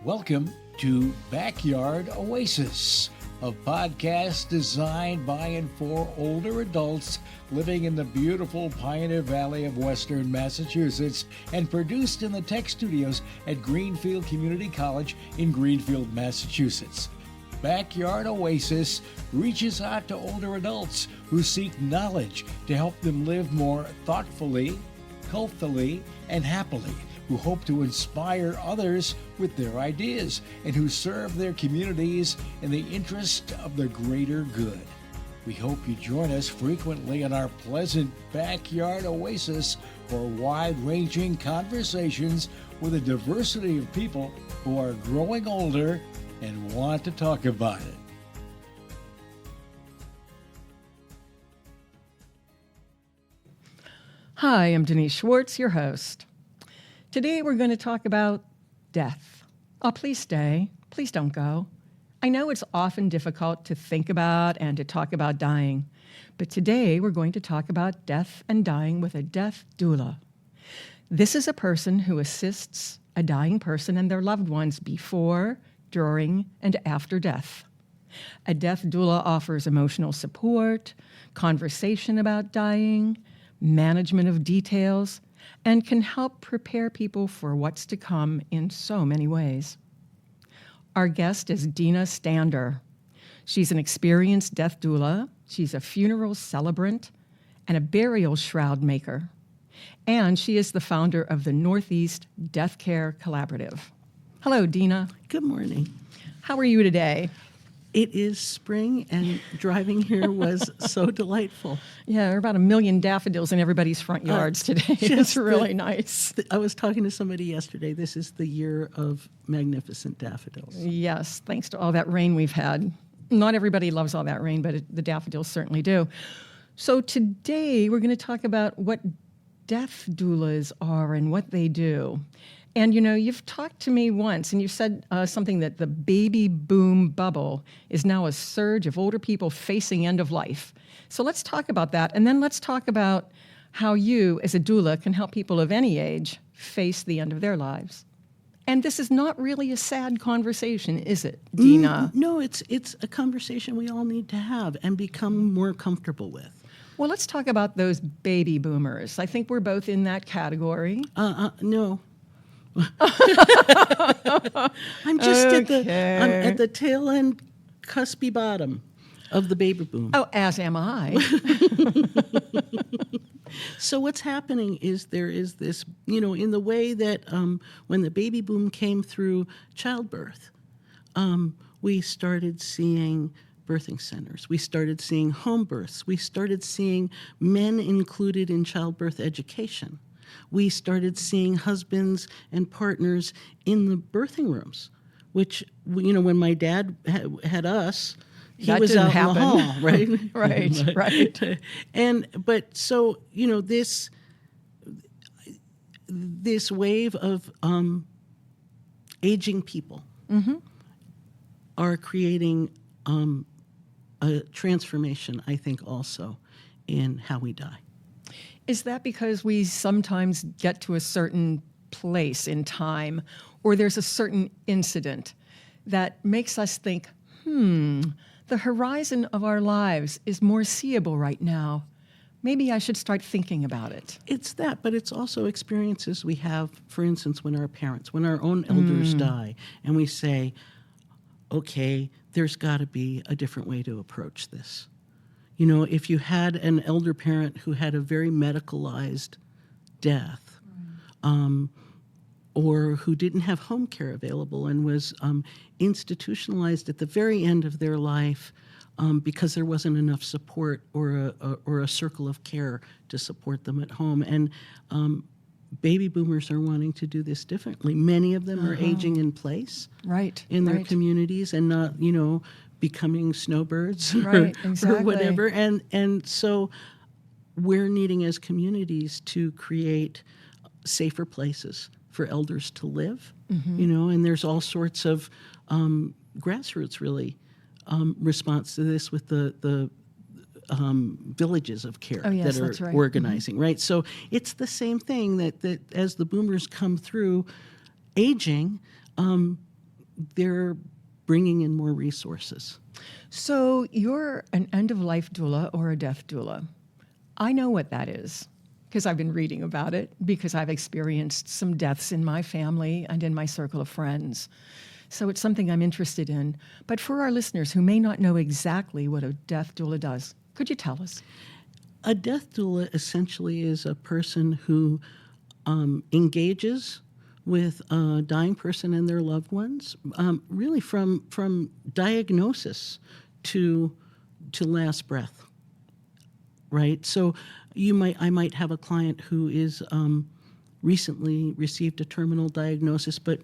Welcome to Backyard Oasis, a podcast designed by and for older adults living in the beautiful Pioneer Valley of Western Massachusetts and produced in the tech studios at Greenfield Community College in Greenfield, Massachusetts. Backyard Oasis reaches out to older adults who seek knowledge to help them live more thoughtfully, healthily, and happily, who hope to inspire others with their ideas, and who serve their communities in the interest of the greater good. We hope you join us frequently in our pleasant Backyard Oasis for wide-ranging conversations with a diversity of people who are growing older and want to talk about it. Hi, I'm Denise Schwartz, your host. Today we're going to talk about death. Oh, please stay. Please don't go. I know it's often difficult to think about and to talk about dying, but today we're going to talk about death and dying with a death doula. This is a person who assists a dying person and their loved ones before, during, and after death. A death doula offers emotional support, conversation about dying, management of details, and can help prepare people for what's to come in so many ways. Our guest is Dina Stander. She's an experienced death doula, she's a funeral celebrant, and a burial shroud maker. And she is the founder of the Northeast Death Care Collaborative. Hello, Dina. Good morning. How are you today? It is spring, and driving here was so delightful. Yeah, there are about 1 million daffodils in everybody's front yards today. It's really nice. I was talking to somebody yesterday. This is the year of magnificent daffodils. Yes, thanks to all that rain we've had. Not everybody loves all that rain, but the daffodils certainly do. So today we're going to talk about what death doulas are and what they do. And, you know, you've talked to me once, and you said something that the baby boom bubble is now a surge of older people facing end of life. So let's talk about that, and then let's talk about how you, as a doula, can help people of any age face the end of their lives. And this is not really a sad conversation, is it, Dina? No, it's a conversation we all need to have and become more comfortable with. Well, let's talk about those baby boomers. I think we're both in that category. No. I'm just I'm at the tail end, cuspy bottom of the baby boom. Oh, as am I. So what's happening is there is this, in the way that when the baby boom came through childbirth, we started seeing birthing centers. We started seeing home births. We started seeing men included in childbirth education. We started seeing husbands and partners in the birthing rooms, which, when my dad had us, he was out in the hall, right? Right. But so, this wave of aging people are creating a transformation, I think, also in how we die. Is that because we sometimes get to a certain place in time, or there's a certain incident that makes us think, the horizon of our lives is more seeable right now. Maybe I should start thinking about it. It's that, but it's also experiences we have, for instance, when our own elders die, and we say, okay, there's got to be a different way to approach this. If you had an elder parent who had a very medicalized death, or who didn't have home care available and was institutionalized at the very end of their life because there wasn't enough support or a circle of care to support them at home. And baby boomers are wanting to do this differently. Many of them are aging in place in their communities and not, becoming snowbirds or whatever. And so we're needing as communities to create safer places for elders to live, and there's all sorts of grassroots, really, response to this with the villages of care that are organizing, right? So it's the same thing that as the boomers come through aging, they're bringing in more resources. So you're an end-of-life doula or a death doula. I know what that is because I've been reading about it, because I've experienced some deaths in my family and in my circle of friends. So it's something I'm interested in. But for our listeners who may not know exactly what a death doula does, could you tell us? A death doula essentially is a person who engages with a dying person and their loved ones, really from diagnosis to last breath, right? So I might have a client who is recently received a terminal diagnosis, but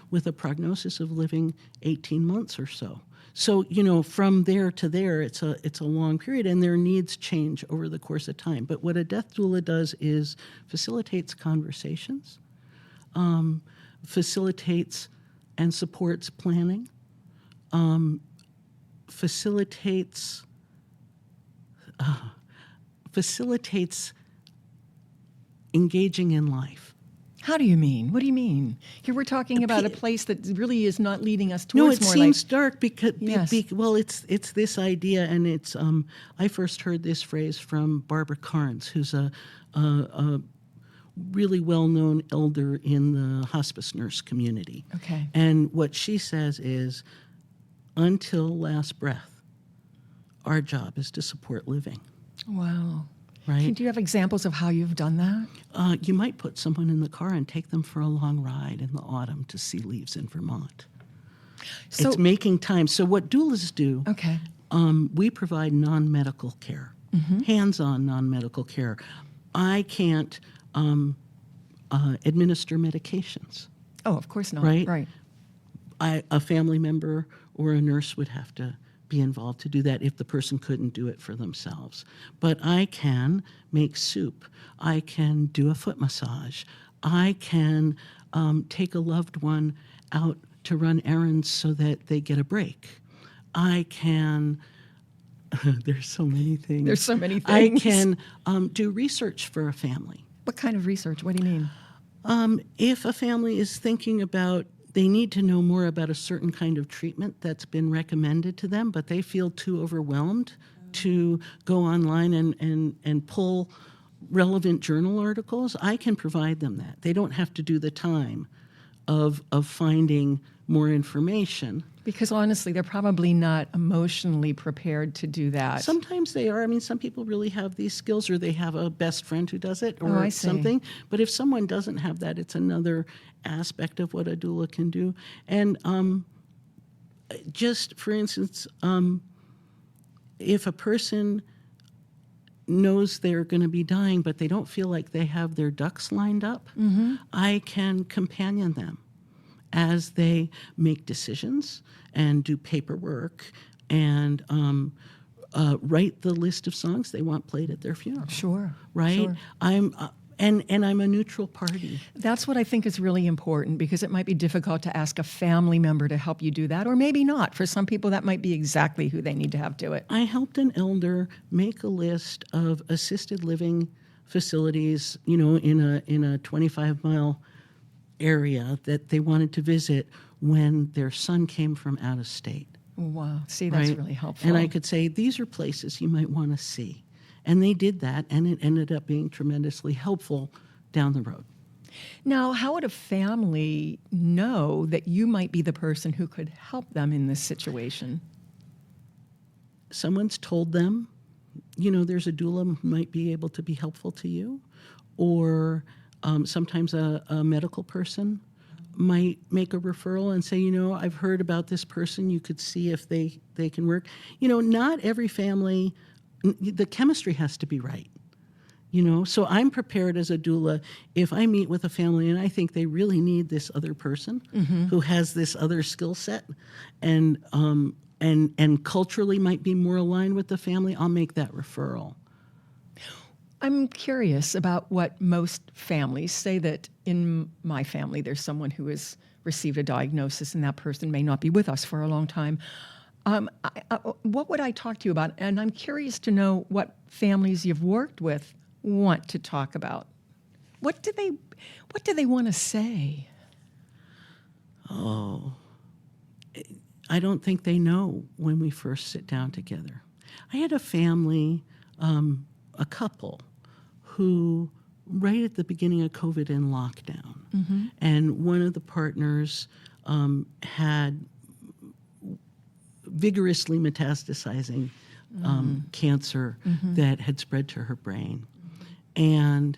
with a prognosis of living 18 months or so. So, from there to there, it's a long period, and their needs change over the course of time. But what a death doula does is facilitates conversations, facilitates and supports planning, facilitates engaging in life. How do you mean? What do you mean? Here we're talking about a place that really is not leading us No, towards it more seems like... dark because Yes. It's this idea, and it's I first heard this phrase from Barbara Carnes, who's a really well-known elder in the hospice nurse community. Okay. And what she says is, until last breath, our job is to support living. Wow. Right? Do you have examples of how you've done that? You might put someone in the car and take them for a long ride in the autumn to see leaves in Vermont. So, It's making time. So what doulas do, okay. we provide non-medical care, hands-on non-medical care. I can't administer medications. Oh, of course not. Right? Right. A family member or a nurse would have to be involved to do that if the person couldn't do it for themselves. But I can make soup. I can do a foot massage. I can take a loved one out to run errands so that they get a break. I can, there's so many things. There's so many I things. can do research for a family. What kind of research? What do you mean? If a family is thinking about, they need to know more about a certain kind of treatment that's been recommended to them, but they feel too overwhelmed to go online and pull relevant journal articles, I can provide them that. They don't have to do the time of finding more information. Because honestly, they're probably not emotionally prepared to do that. Sometimes they are. I mean, some people really have these skills, or they have a best friend who does it, or I see. something. But if someone doesn't have that, it's another aspect of what a doula can do. And just for instance, if a person knows they're going to be dying, but they don't feel like they have their ducks lined up, I can companion them as they make decisions and do paperwork and write the list of songs they want played at their funeral. Sure. Right? Sure. I'm I'm a neutral party. That's what I think is really important, because it might be difficult to ask a family member to help you do that, or maybe not. For some people, that might be exactly who they need to have do it. I helped an elder make a list of assisted living facilities, in a 25-mile area that they wanted to visit when their son came from out of state. Wow. See, that's right? really helpful. And I could say, these are places you might want to see. And they did that, and it ended up being tremendously helpful down the road. Now, how would a family know that you might be the person who could help them in this situation? Someone's told them, there's a doula who might be able to be helpful to you, or sometimes a medical person might make a referral and say, I've heard about this person, you could see if they can work. Not every family, the chemistry has to be right. So I'm prepared as a doula if I meet with a family and I think they really need this other person who has this other skill set and culturally might be more aligned with the family, I'll make that referral. I'm curious about what most families say, that in my family there's someone who has received a diagnosis and that person may not be with us for a long time. What would I talk to you about? And I'm curious to know what families you've worked with want to talk about. What do they want to say? Oh, I don't think they know when we first sit down together. I had a family, a couple, who right at the beginning of COVID in lockdown, and one of the partners had vigorously metastasizing cancer that had spread to her brain, and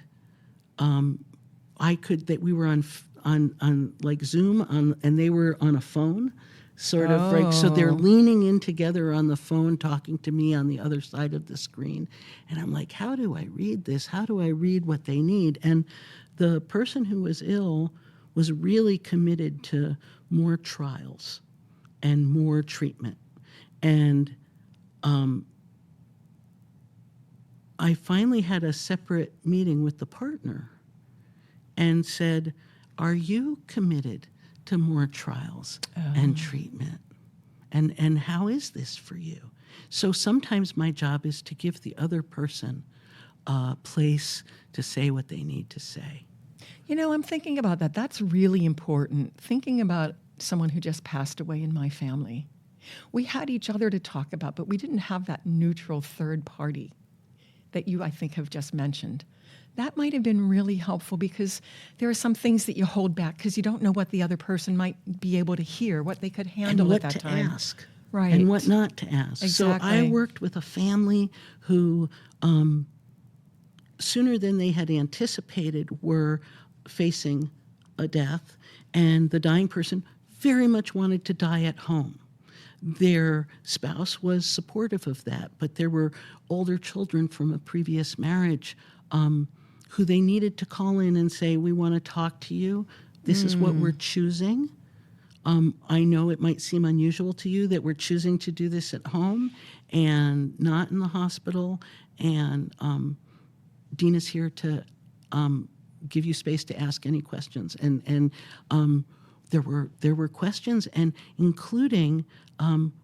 we were on like Zoom and they were on a phone, sort of like, so they're leaning in together on the phone talking to me on the other side of the screen, and I'm like, how do I read this? How do I read what they need? And the person who was ill was really committed to more trials and more treatment. And I finally had a separate meeting with the partner and said, are you committed to more trials and treatment? And how is this for you? So sometimes my job is to give the other person a place to say what they need to say. You know, I'm thinking about that. That's really important. Thinking about someone who just passed away in my family. We had each other to talk about, but we didn't have that neutral third party that you, I think, have just mentioned. That might have been really helpful because there are some things that you hold back because you don't know what the other person might be able to hear, what they could handle at that time. And what to ask. Right. And what not to ask. Exactly. So I worked with a family who, sooner than they had anticipated, were facing a death, and the dying person very much wanted to die at home. Their spouse was supportive of that, but there were older children from a previous marriage who they needed to call in and say, we want to talk to you. This is what we're choosing. I know it might seem unusual to you that we're choosing to do this at home and not in the hospital. And Dina's here to give you space to ask any questions. And there were questions, and including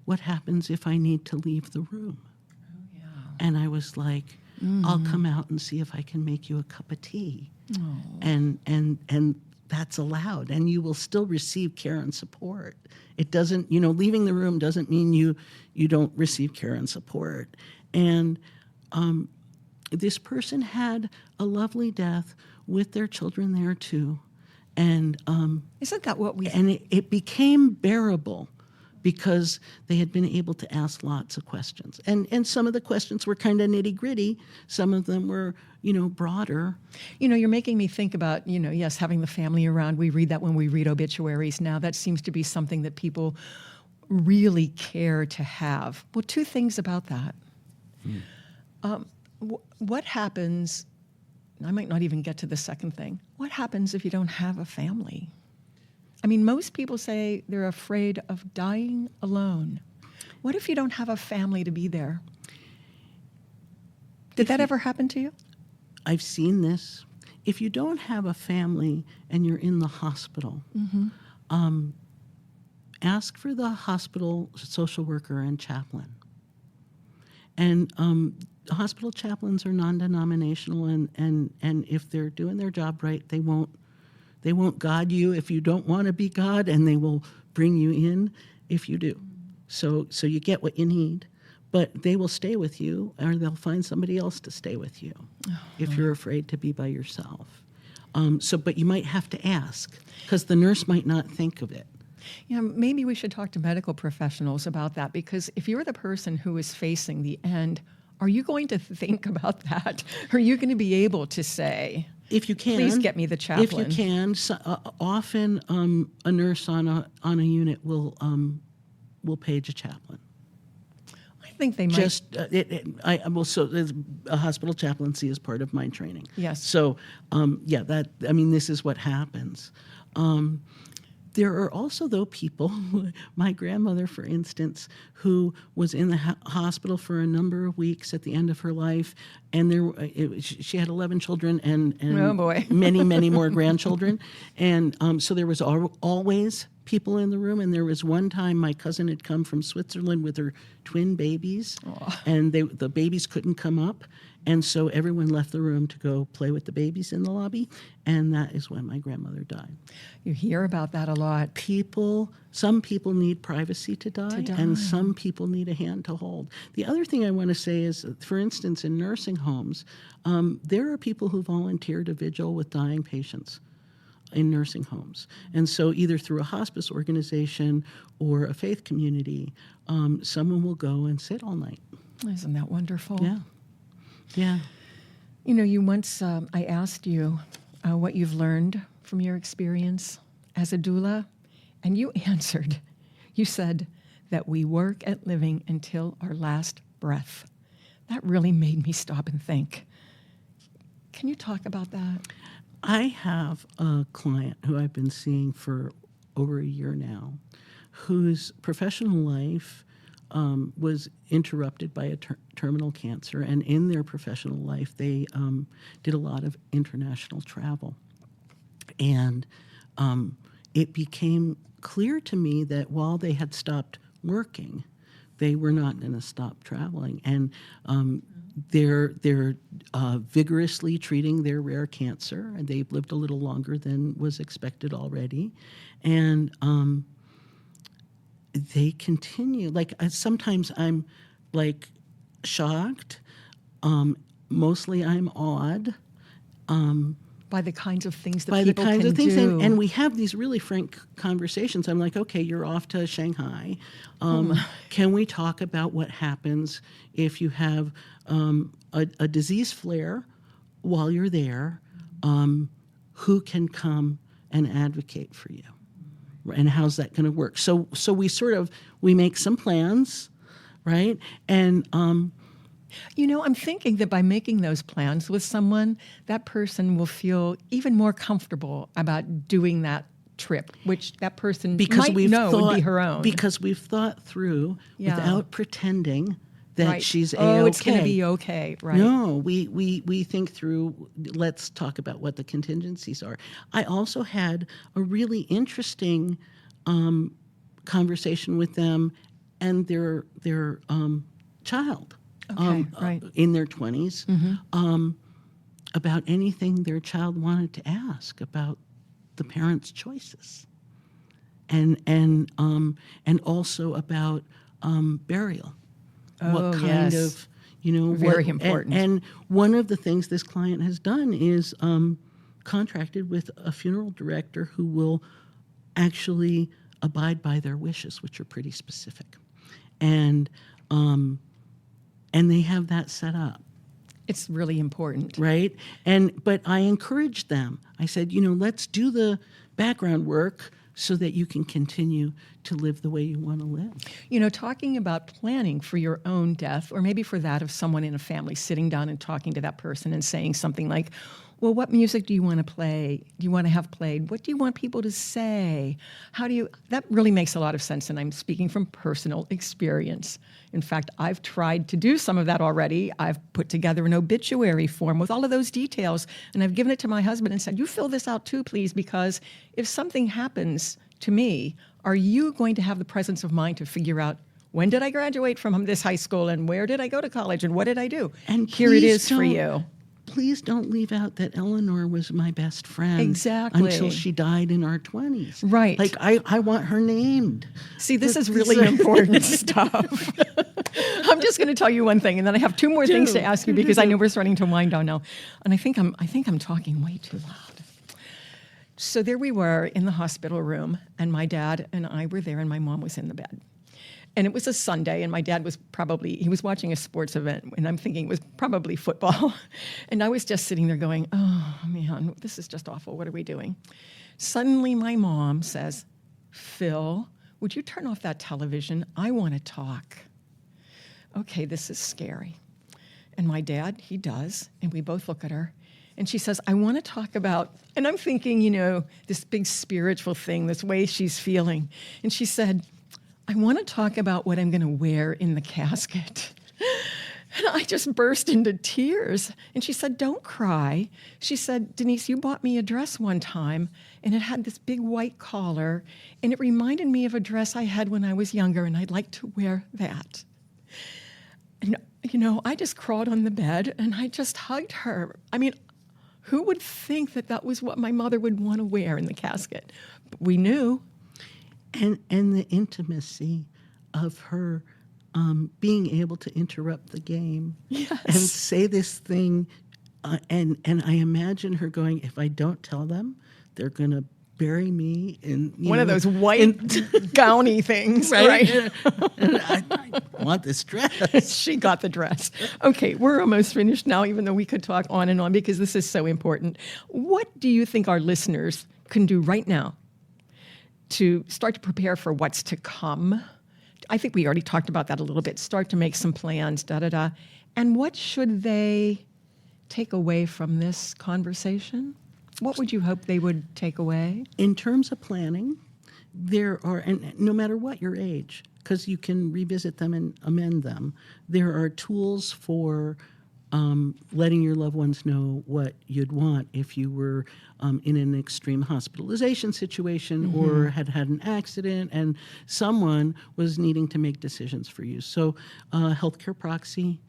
what happens if I need to leave the room. Oh, yeah. And I was like, I'll come out and see if I can make you a cup of tea. Oh. And that's allowed, and you will still receive care and support. It doesn't, leaving the room doesn't mean you don't receive care and support. And this person had a lovely death with their children there too. And isn't that what we? And it became bearable because they had been able to ask lots of questions. And some of the questions were kind of nitty-gritty. Some of them were, broader. You're making me think about, yes, having the family around. We read that when we read obituaries now. That seems to be something that people really care to have. Well, two things about that. What happens, I might not even get to the second thing. What happens if you don't have a family? I mean, most people say they're afraid of dying alone. What if you don't have a family to be there? Did that ever happen to you? I've seen this. If you don't have a family and you're in the hospital, ask for the hospital social worker and chaplain. And hospital chaplains are non-denominational, and if they're doing their job right, they won't God you if you don't want to be God, and they will bring you in if you do. So you get what you need, but they will stay with you, or they'll find somebody else to stay with you if you're afraid to be by yourself. But you might have to ask, because the nurse might not think of it. Yeah, maybe we should talk to medical professionals about that, because if you're the person who is facing the end, are you going to think about that? Are you going to be able to say, if you can, please get me the chaplain? If you can, often a nurse on a unit will page a chaplain. I think they might. So a hospital chaplaincy is part of my training. Yes. So this is what happens. There are also, though, people, my grandmother, for instance, who was in the hospital for a number of weeks at the end of her life, and she had 11 children and oh boy. many, many more grandchildren. And so there was always people in the room, and there was one time my cousin had come from Switzerland with her twin babies, and the babies couldn't come up, and so everyone left the room to go play with the babies in the lobby, and that is when my grandmother died. You hear about that a lot. People Some people need privacy to die, and some people need a hand to hold. The other thing I want to say is, for instance, in nursing homes, there are people who volunteer to vigil with dying patients in nursing homes. And so either through a hospice organization or a faith community, someone will go and sit all night. Isn't that wonderful? Yeah. Yeah. You know, you once, I asked you what you've learned from your experience as a doula, and you answered. You said that we work at living until our last breath. That really made me stop and think. Can you talk about that? I have a client who I've been seeing for over a year now, whose professional life was interrupted by a terminal cancer, and in their professional life, they did a lot of international travel. And it became clear to me that while they had stopped working, they were not going to stop traveling. And they're vigorously treating their rare cancer, and they've lived a little longer than was expected already. And they continue. Like, sometimes I'm like shocked. Mostly I'm awed. By the kinds of things that by people the kinds can of things, do. and we have these really frank conversations. I'm like, okay, you're off to Shanghai. Can we talk about what happens if you have a disease flare while you're there? Who can come and advocate for you, and how's that going to work? So we make some plans, right? And you know, I'm thinking that by making those plans with someone, that person will feel even more comfortable about doing that trip, which that person might know would be her own. Because we've thought through without pretending that right. she's A-okay. Oh, it's going to be okay, right? No, we think through, let's talk about what the contingencies are. I also had a really interesting conversation with them and their child. Right. In their 20s, about anything their child wanted to ask about the parents' choices, and also about burial. Oh, what kind yes. of, you know, very important. And one of the things this client has done is contracted with a funeral director who will actually abide by their wishes, which are pretty specific, and they have that set up. It's really important. Right? But I encouraged them. I said, you know, let's do the background work so that you can continue to live the way you want to live. You know, talking about planning for your own death, or maybe for that of someone in a family, sitting down and talking to that person and saying something like, well, what music do you want to play? Do you want to have played? What do you want people to say? That really makes a lot of sense, and I'm speaking from personal experience. In fact, I've tried to do some of that already. I've put together an obituary form with all of those details, and I've given it to my husband and said, you fill this out too, please, because if something happens to me, are you going to have the presence of mind to figure out, when did I graduate from this high school, and where did I go to college, and what did I do? And here it is for you. Please don't leave out that Eleanor was my best friend. Exactly. Until she died in our 20s. Right. Like, I want her named. See, this is really important stuff. I'm just going to tell you one thing, and then I have two more things to ask you because I know we're starting to wind down now. And I think I'm talking way too loud. So there we were in the hospital room, and my dad and I were there, and my mom was in the bed. And it was a Sunday, and my dad was he was watching a sports event, and I'm thinking it was probably football. And I was just sitting there going, oh, man, this is just awful. What are we doing? Suddenly, my mom says, Phil, would you turn off that television? I want to talk. Okay, this is scary. And my dad, he does, and we both look at her. And she says, I want to talk about, and I'm thinking, you know, this big spiritual thing, this way she's feeling. And she said, I want to talk about what I'm going to wear in the casket. And I just burst into tears. And she said, don't cry. She said, Denise, you bought me a dress one time, and it had this big white collar, and it reminded me of a dress I had when I was younger, and I'd like to wear that. And, you know, I just crawled on the bed, and I just hugged her. I mean, who would think that that was what my mother would want to wear in the casket? But we knew. and the intimacy of her being able to interrupt the game and say this thing, and I imagine her going, if I don't tell them, they're going to bury me in one of those white gowny things, right? And I want this dress. She got the dress. Okay, we're almost finished now, even though we could talk on and on because this is so important. What do you think our listeners can do right now to start to prepare for what's to come? I think we already talked about that a little bit. Start to make some plans, And what should they take away from this conversation? What would you hope they would take away? In terms of planning, there are, and no matter what your age, because you can revisit them and amend them, there are tools for letting your loved ones know what you'd want if you were in an extreme hospitalization situation or had an accident and someone was needing to make decisions for you. So healthcare proxy,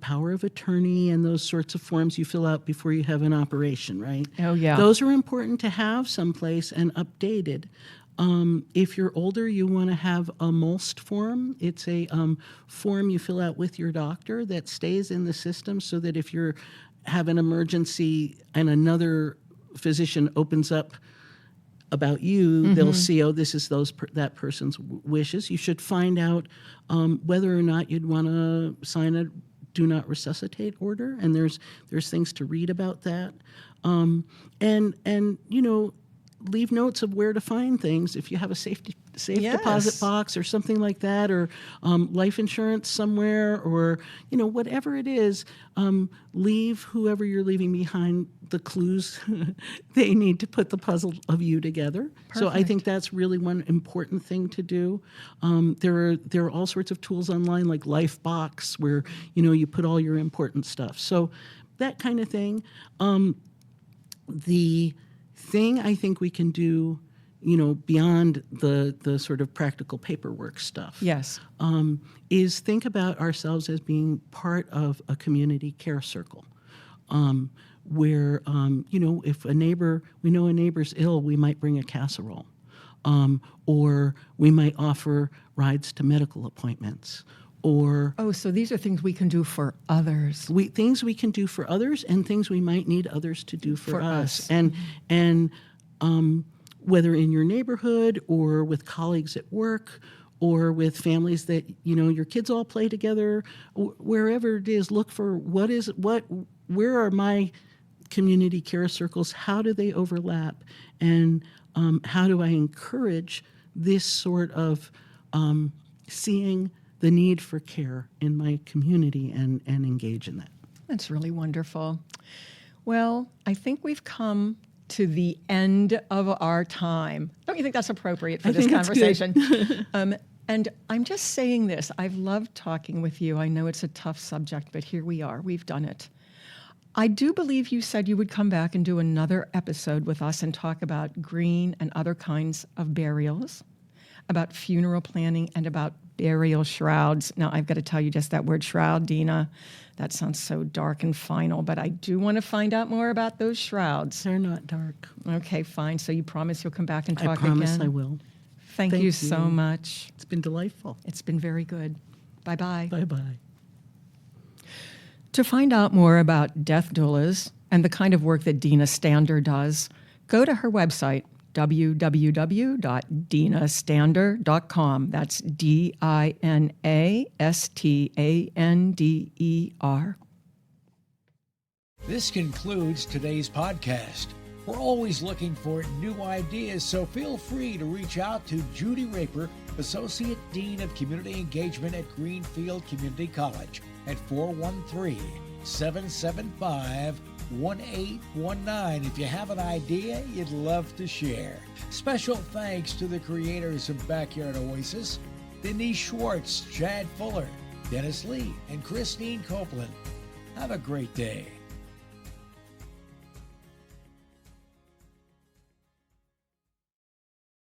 power of attorney, and those sorts of forms you fill out before you have an operation, right? Oh, yeah. Those are important to have someplace and updated. If you're older, you want to have a MOLST form. It's a form you fill out with your doctor that stays in the system so that if you have an emergency and another physician opens up about you, they'll see, oh, this is that person's wishes. You should find out whether or not you'd want to sign a do not resuscitate order, and there's things to read about that. And leave notes of where to find things if you have a safe deposit box or something like that, or life insurance somewhere, or whatever it is. Leave whoever you're leaving behind the clues they need to put the puzzle of you together. Perfect. So I think that's really one important thing to do. There are all sorts of tools online like Lifebox where you put all your important stuff. So that kind of thing. The thing I think we can do, beyond the sort of practical paperwork stuff, yes, is think about ourselves as being part of a community care circle, where if we know a neighbor's ill, we might bring a casserole, or we might offer rides to medical appointments. So these are things we can do for others. Things we can do for others, and things we might need others to do for us. And whether in your neighborhood or with colleagues at work or with families that your kids all play together, wherever it is, look for where are my community care circles? How do they overlap? And how do I encourage this sort of seeing the need for care in my community and engage in that? That's really wonderful. Well, I think we've come to the end of our time. Don't you think that's appropriate for this conversation? And I'm just saying this. I've loved talking with you. I know it's a tough subject, but here we are. We've done it. I do believe you said you would come back and do another episode with us and talk about green and other kinds of burials, about funeral planning, and about burial shrouds. Now, I've got to tell you, just that word shroud, Dina, that sounds so dark and final, but I do want to find out more about those shrouds. They're not dark. Okay, fine. So you promise you'll come back and talk again? I promise I will. Thank you so much. It's been delightful. It's been very good. Bye-bye. Bye-bye. To find out more about death doulas and the kind of work that Dina Stander does, go to her website, www.dinastander.com. That's DINASTANDER. This concludes today's podcast. We're always looking for new ideas, so feel free to reach out to Judy Raper, Associate Dean of Community Engagement at Greenfield Community College, at 413-775-1819 if you have an idea you'd love to share. Special thanks to the creators of Backyard Oasis, Denise Schwartz, Chad Fuller, Dennis Lee, and Christine Copeland. Have a great day.